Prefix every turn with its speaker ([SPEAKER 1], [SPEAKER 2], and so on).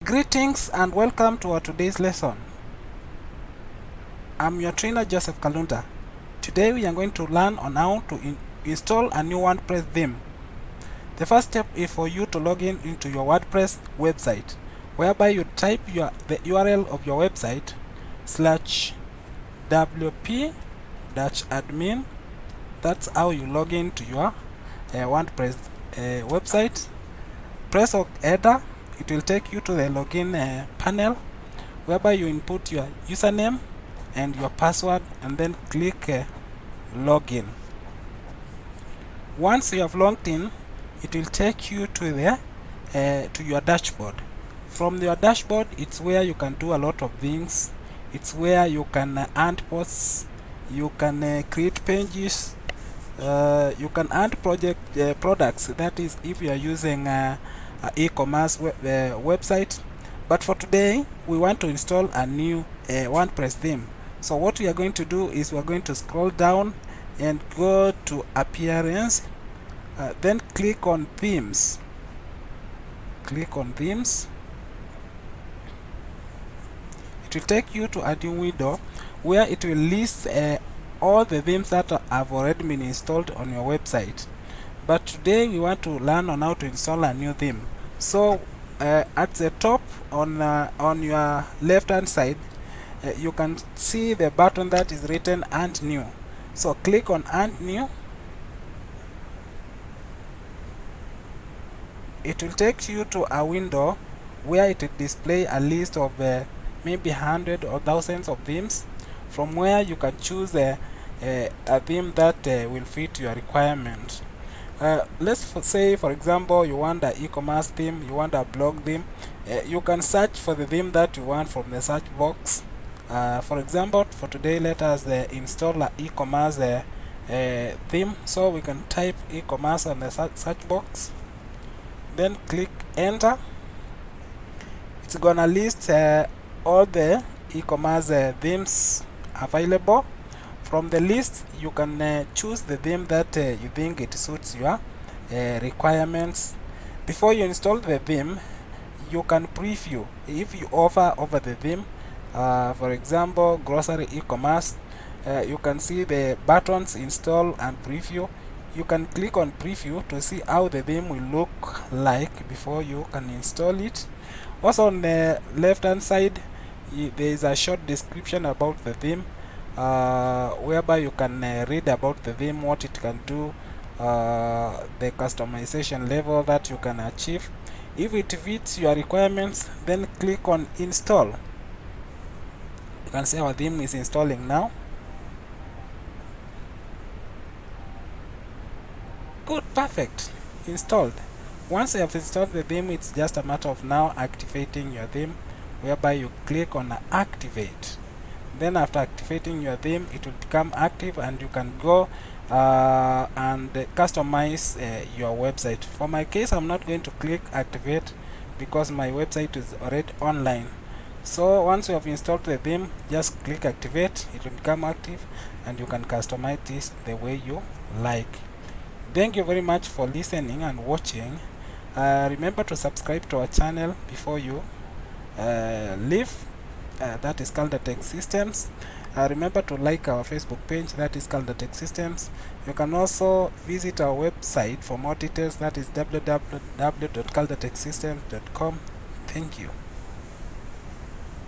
[SPEAKER 1] Greetings and welcome to our today's lesson. I'm your trainer Joseph Kalunda. Today we are going to learn on how to install a new WordPress theme. The first step is for you to log in into your WordPress website, whereby you type the URL of your website /wp-admin. That's how you log in to your WordPress website. Press header. It will take you to the login panel, whereby you input your username and your password and then click login. Once you have logged in, it will take you to your dashboard. From your dashboard, it's where you can do a lot of things. It's where you can add posts, you can create pages, you can add products. That is, if you are using e-commerce website. But for today, we want to install a new WordPress theme. So what we are going to do is we are going to scroll down and go to appearance, then click on themes. Click on themes. It will take you to a new window where it will list all the themes that have already been installed on your website. But today we want to learn on how to install a new theme. So at the top on your left hand side, you can see the button that is written Add New. So click on Add New. It will take you to a window where it will display a list of maybe hundreds or thousands of themes, from where you can choose a theme that will fit your requirement. Let's say, for example, you want an e-commerce theme, you want a blog theme. You can search for the theme that you want from the search box. For example, for today, let us install an e-commerce theme. So we can type e-commerce on the search box, then click enter. It's gonna list all the e-commerce themes available. From the list, you can choose the theme that you think it suits your requirements. Before you install the theme, you can preview if you offer over the theme. For example, grocery e-commerce, you can see the buttons install and preview. You can click on preview to see how the theme will look like before you can install it. Also on the left hand side, there is a short description about the theme, whereby you can read about the theme, what it can do, the customization level that you can achieve. If it fits your requirements, then click on install. You can see our theme is installing now. Good, perfect, installed. Once you have installed the theme, it's just a matter of now activating your theme, whereby you click on activate. Then after activating your theme, it will become active and you can go and customize your website. For my case, I'm not going to click activate because my website is already online. So once you have installed the theme, just click activate. It will become active and you can customize this the way you like. Thank you very much for listening and watching. Remember to subscribe to our channel before you leave. That is Kalda-Tech Systems. Remember to like our Facebook page, that is Kalda-Tech Systems. You can also visit our website for more details, that is www.kaldatechsystems.com. Thank you.